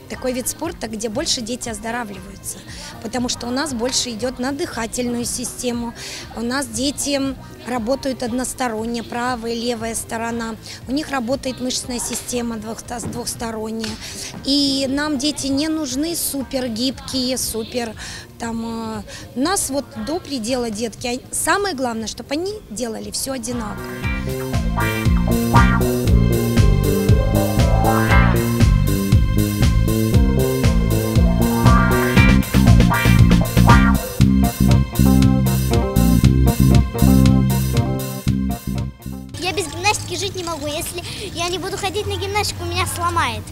Такой вид спорта, где больше дети оздоравливаются, потому что у нас больше идет на дыхательную систему, у нас дети работают односторонне, правая и левая сторона, у них работает мышечная система двухсторонняя, и нам дети не нужны супер гибкие, супер там, нас вот до предела детки, самое главное, чтобы они делали все одинаково. Я без гимнастики жить не могу. Если я не буду ходить на гимнастику, меня сломает.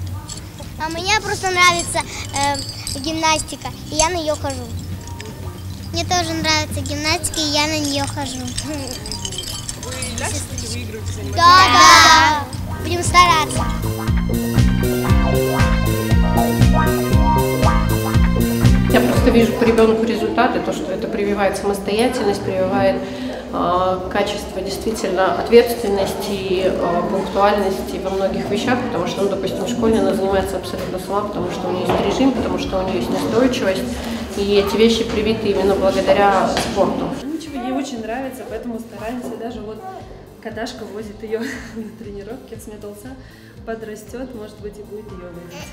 А мне просто нравится гимнастика, и я на нее хожу. Мне тоже нравится гимнастика, и я на нее хожу. Вы ляжете, выигрываете, занимаетесь? Да. Будем стараться. Я просто вижу по ребенку результаты, то, что это прививает самостоятельность, прививает качество действительно ответственности и пунктуальности во многих вещах, потому что, ну, допустим, в школе она занимается абсолютно сама, потому что у нее есть режим, потому что у нее есть настойчивость, и эти вещи привиты именно благодаря спорту. Ничего, ей очень нравится, поэтому стараемся. Даже вот Кадашка возит ее на тренировки с Медалса, подрастет, может быть, и будет ее возить.